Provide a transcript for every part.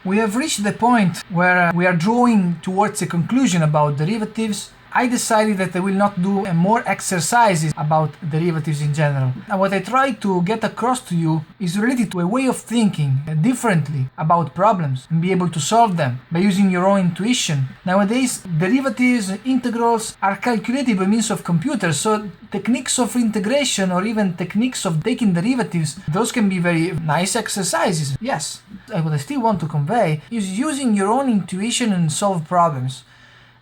we have reached the point where we are drawing towards a conclusion about derivatives. I decided that I will not do more exercises about derivatives in general. And what I try to get across to you is related to a way of thinking differently about problems and be able to solve them by using your own intuition. Nowadays, derivatives, integrals are calculated by means of computers, so techniques of integration or even techniques of taking derivatives, those can be very nice exercises. Yes, what I still want to convey is using your own intuition and solve problems.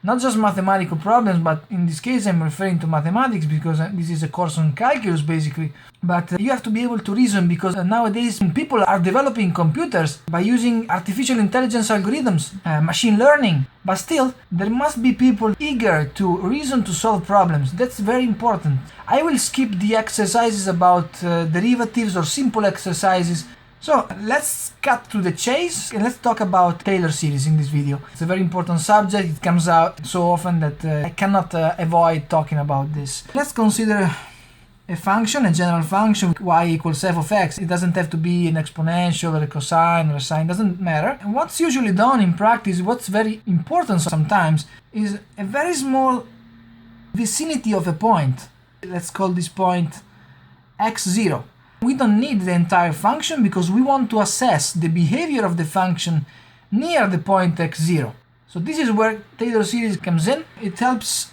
Not just mathematical problems, but in this case I'm referring to mathematics because this is a course on calculus basically. But you have to be able to reason because nowadays people are developing computers by using artificial intelligence algorithms, machine learning. But still, there must be people eager to reason to solve problems. That's very important. I will skip the exercises about derivatives or simple exercises. So let's cut to the chase and let's talk about Taylor series in this video. It's a very important subject. It comes out so often that I cannot avoid talking about this. Let's consider a function, a general function, y equals f of x. It doesn't have to be an exponential or a cosine or a sine, doesn't matter. And what's usually done in practice, what's very important sometimes, is a very small vicinity of a point. Let's call this point x0. We don't need the entire function because we want to assess the behavior of the function near the point x0. So this is where Taylor series comes in. It helps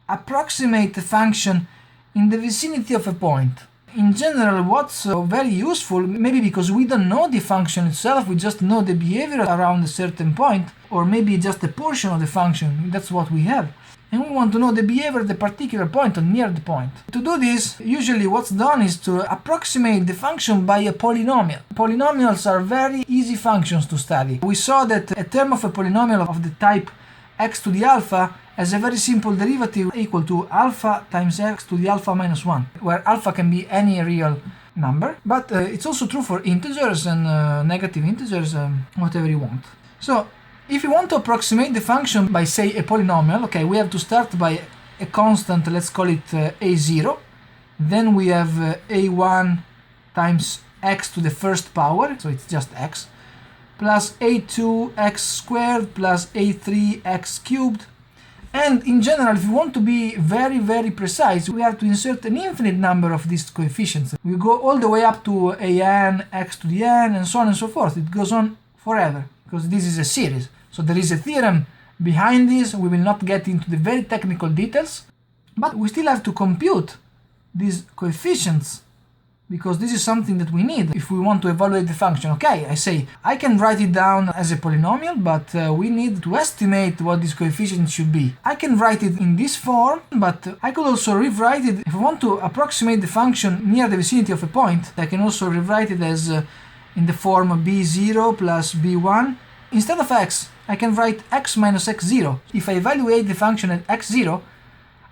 approximate the function in the vicinity of a point. In general, what's very useful, maybe because we don't know the function itself, we just know the behavior around a certain point, or maybe just a portion of the function, that's what we have. And we want to know the behavior at the particular point or near the point. To do this, usually what's done is to approximate the function by a polynomial. Polynomials are very easy functions to study. We saw that a term of a polynomial of the type x to the alpha has a very simple derivative equal to alpha times x to the alpha minus 1, where alpha can be any real number, but it's also true for integers and negative integers, whatever you want. So, if you want to approximate the function by, say, a polynomial, okay, we have to start by a constant, let's call it a0. Then we have a1 times x to the first power, so it's just x, plus a2 x squared plus a3 x cubed. And in general, if you want to be very, very precise, we have to insert an infinite number of these coefficients. We go all the way up to an, x to the n, and so on and so forth. It goes on forever, because this is a series. So there is a theorem behind this. We will not get into the very technical details, but we still have to compute these coefficients because this is something that we need if we want to evaluate the function. Okay, I say I can write it down as a polynomial, but we need to estimate what this coefficient should be. I can write it in this form, but I could also rewrite it. If I want to approximate the function near the vicinity of a point, I can also rewrite it as in the form b0 plus b1. Instead of x, I can write x minus x0. If I evaluate the function at x0,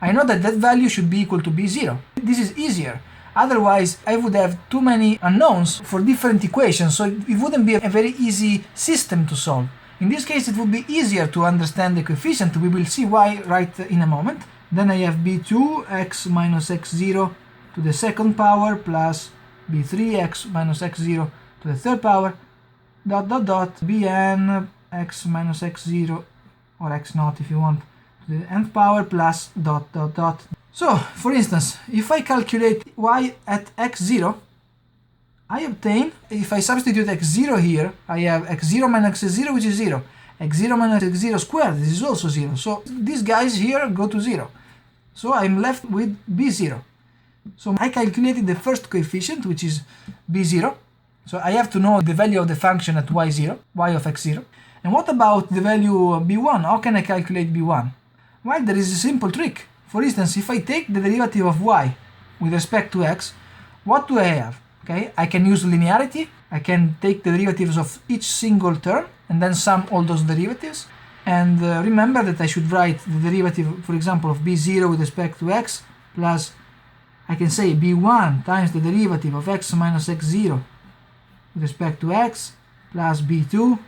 I know that that value should be equal to b0. This is easier. Otherwise, I would have too many unknowns for different equations, so it wouldn't be a very easy system to solve. In this case, it would be easier to understand the coefficient. We will see why right in a moment. Then I have b2 x minus x0 to the second power plus b3 x minus x0 to the third power dot dot dot bn x minus x0 or x naught if you want to the nth power plus dot dot dot. So, for instance, if I calculate y at x0, I obtain, if I substitute x0 here, I have x0 minus x0, which is 0. x0 minus x0 squared, this is also 0. So these guys here go to 0. So I'm left with b0. So I calculated the first coefficient, which is b0. So I have to know the value of the function at y0, y of x0. And what about the value of b1? How can I calculate b1? Well, there is a simple trick. For instance, if I take the derivative of y with respect to x, what do I have? Okay, I can use linearity. I can take the derivatives of each single term and then sum all those derivatives. And remember that I should write the derivative, for example, of b0 with respect to x plus, I can say b1 times the derivative of x minus x0 with respect to x plus b2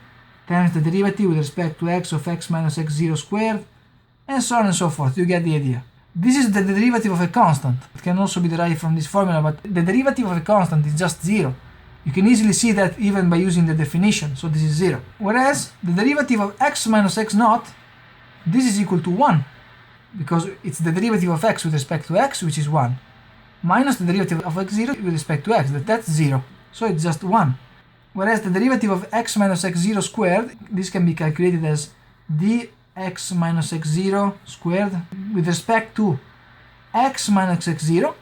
times the derivative with respect to x of x minus x0 squared, and so on and so forth. You get the idea. This is the derivative of a constant. It can also be derived from this formula, but the derivative of a constant is just 0. You can easily see that even by using the definition, so this is 0. Whereas the derivative of x minus x naught, this is equal to 1, because it's the derivative of x with respect to x, which is 1, minus the derivative of x0 with respect to x, that's 0, so it's just 1. Whereas the derivative of x minus x0 squared, this can be calculated as dx minus x0 squared with respect to x minus x0,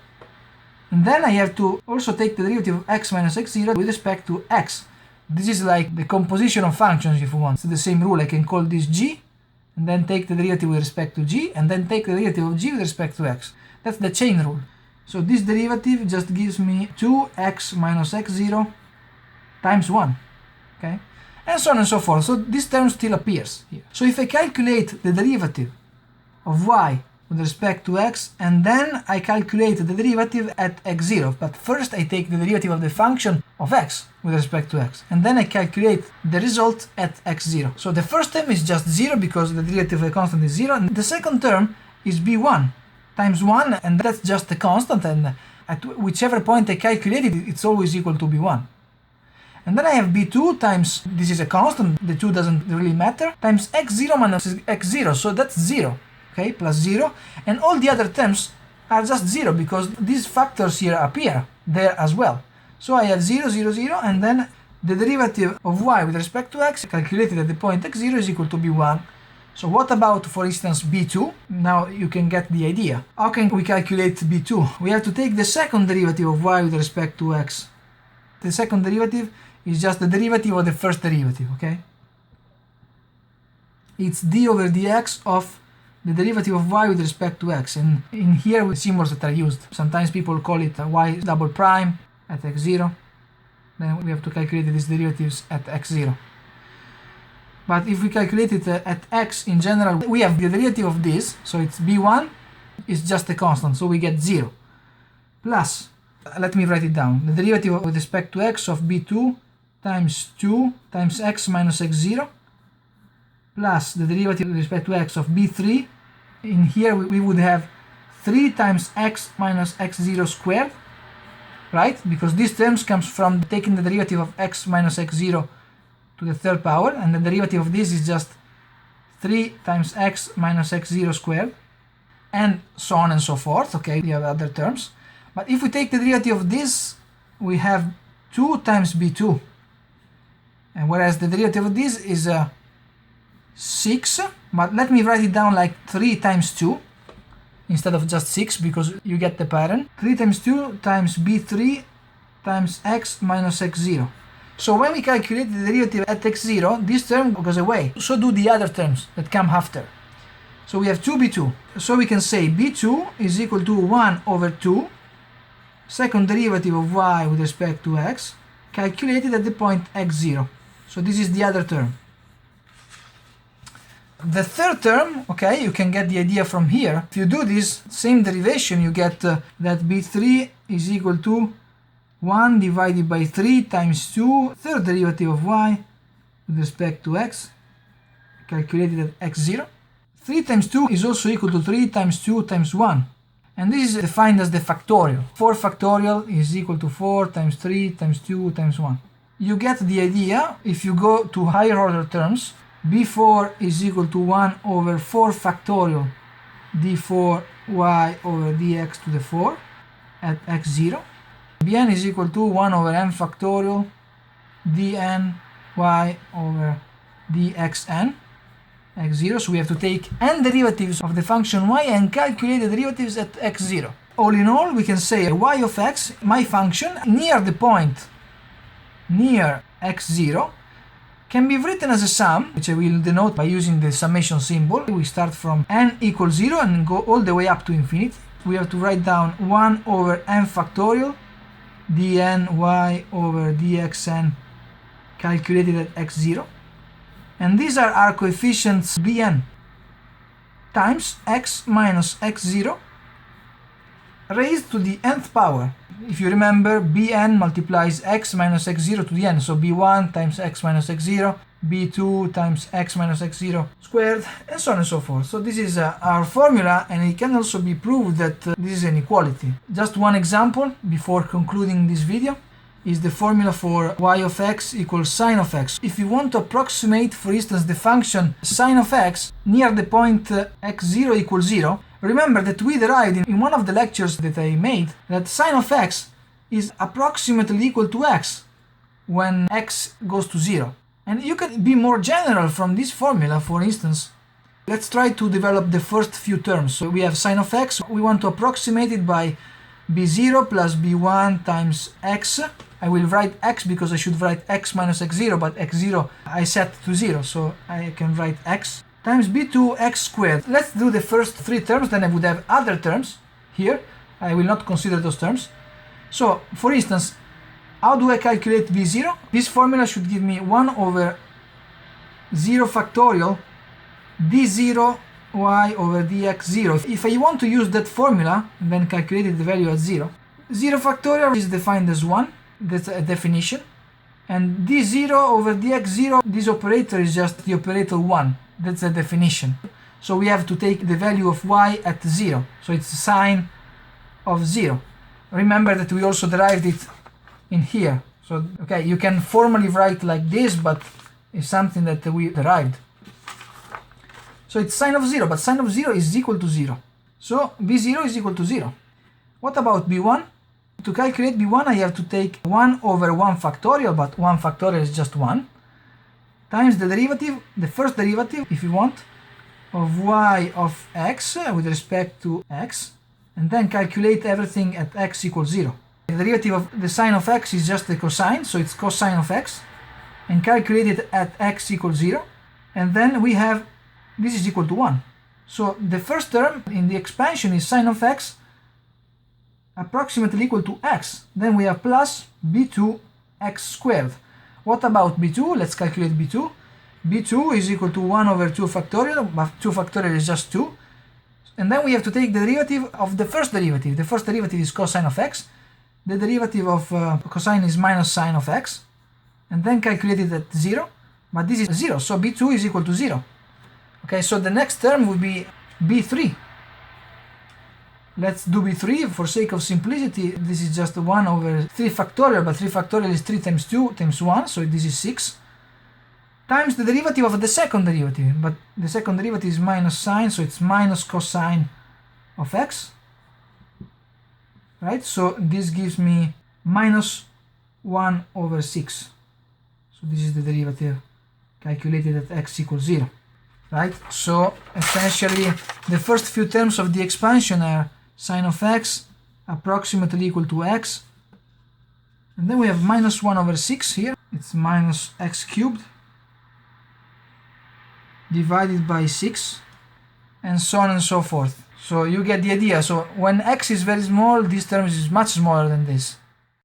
and then I have to also take the derivative of x minus x0 with respect to x. This is like the composition of functions if you want. It's the same rule. I can call this g, and then take the derivative with respect to g, and then take the derivative of g with respect to x. That's the chain rule. So this derivative just gives me 2x minus x0 times 1, okay? And so on and so forth. So this term still appears here. So if I calculate the derivative of y with respect to x, and then I calculate the derivative at x0, but first I take the derivative of the function of x with respect to x, and then I calculate the result at x0. So the first term is just 0 because the derivative of the constant is 0, and the second term is b1 times 1, and that's just a constant, and at whichever point I calculate it, it's always equal to b1. And then I have b2 times, this is a constant, the 2 doesn't really matter, times x0 minus x0, so that's 0. Okay, plus 0, and all the other terms are just 0 because these factors here appear there as well. So I have 0, 0, 0, and then the derivative of y with respect to x calculated at the point x0 is equal to b1. So what about, for instance, b2? Now you can get the idea. How can we calculate b2? We have to take the second derivative of y with respect to x. The second derivative is just the derivative of the first derivative, okay? It's d over dx of the derivative of y with respect to x, and in here with symbols that are used. Sometimes people call it y double prime at x0, then we have to calculate these derivatives at x0. But if we calculate it at x in general, we have the derivative of this, so it's b1 is just a constant, so we get 0, plus, let me write it down, the derivative with respect to x of b2 times 2 times x minus x0, plus the derivative with respect to x of b3. In here we would have 3 times x minus x0 squared, right? Because these terms comes from taking the derivative of x minus x0 to the third power, and the derivative of this is just 3 times x minus x0 squared, and so on and so forth, okay? We have other terms. But if we take the derivative of this, we have 2 times b2, and whereas the derivative of this is 6, but let me write it down like 3 times 2 instead of just 6, because you get the pattern. 3 times 2 times b3 times x minus x0. So when we calculate the derivative at x0, this term goes away. So do the other terms that come after. So we have 2b2. So we can say b2 is equal to 1 over 2, second derivative of y with respect to x, calculated at the point x0. So this is the other term. The third term, okay, you can get the idea from here. If you do this same derivation, you get that b3 is equal to 1 divided by 3 times 2, third derivative of y with respect to x, calculated at x0. 3 times 2 is also equal to 3 times 2 times 1. And this is defined as the factorial. 4 factorial is equal to 4 times 3 times 2 times 1. You get the idea. If you go to higher order terms, b4 is equal to 1 over 4 factorial d4y over dx to the 4 at x0. bn is equal to 1 over n factorial dn y over dxn x0. So we have to take n derivatives of the function y and calculate the derivatives at x0. All in all, we can say y of x, my function, near the point near x0, can be written as a sum, which I will denote by using the summation symbol. We start from n equals 0 and go all the way up to infinity. We have to write down 1 over n factorial dn y over dxn calculated at x0. And these are our coefficients bn times x minus x0 raised to the nth power. If you remember, bn multiplies x minus x0 to the n, so b1 times x minus x0, b2 times x minus x0 squared, and so on and so forth. So this is our formula, and it can also be proved that this is an equality. Just one example before concluding this video. is the formula for y of x equals sine of x. If you want to approximate, for instance, the function sine of x near the point x0 equals 0, remember that we derived in one of the lectures that I made that sine of x is approximately equal to x when x goes to 0. And you can be more general from this formula. For instance, let's try to develop the first few terms. So we have sine of x, we want to approximate it by b0 plus b1 times x. I will write x because I should write x minus x0, but x0 I set to 0, so I can write x times b2 x squared. Let's do the first three terms, then I would have other terms here. I will not consider those terms. So, for instance, how do I calculate b0? This formula should give me 1 over 0 factorial d0 y over dx0. If I want to use that formula, then calculate the value at 0. 0 factorial is defined as 1. That's a definition. And d0 over dx0, this operator is just the operator 1. That's a definition. So we have to take the value of y at 0. So it's sine of 0. Remember that we also derived it in here. So, okay, you can formally write like this, but it's something that we derived. So it's sine of 0, but sine of 0 is equal to 0. So b0 is equal to 0. What about b1? To calculate b1, I have to take 1 over 1 factorial, but 1 factorial is just 1, times the derivative, the first derivative, if you want, of y of x with respect to x, and then calculate everything at x equals 0. The derivative of the sine of x is just the cosine, so it's cosine of x, and calculate it at x equals 0, and then we have this is equal to 1. So the first term in the expansion is sine of x approximately equal to x. Then we have plus b2 x squared. What about b2? Let's calculate b2. b2 is equal to 1 over 2 factorial, but 2 factorial is just 2. And then we have to take the derivative of the first derivative. The first derivative is cosine of x. The derivative of cosine is minus sine of x. And then calculate it at 0. But this is 0, so b2 is equal to 0. Okay, so the next term would be b3. Let's do b3 for sake of simplicity. This is just 1 over 3 factorial, but 3 factorial is 3 times 2 times 1, so this is 6, times the derivative of the second derivative, but the second derivative is minus sine, so it's minus cosine of x, right? So this gives me minus 1 over 6. So this is the derivative calculated at x equals 0, right? So essentially the first few terms of the expansion are sine of x approximately equal to x, and then we have minus 1 over 6 here. It's minus x cubed divided by 6, and so on and so forth. So you get the idea. So when x is very small, this term is much smaller than this.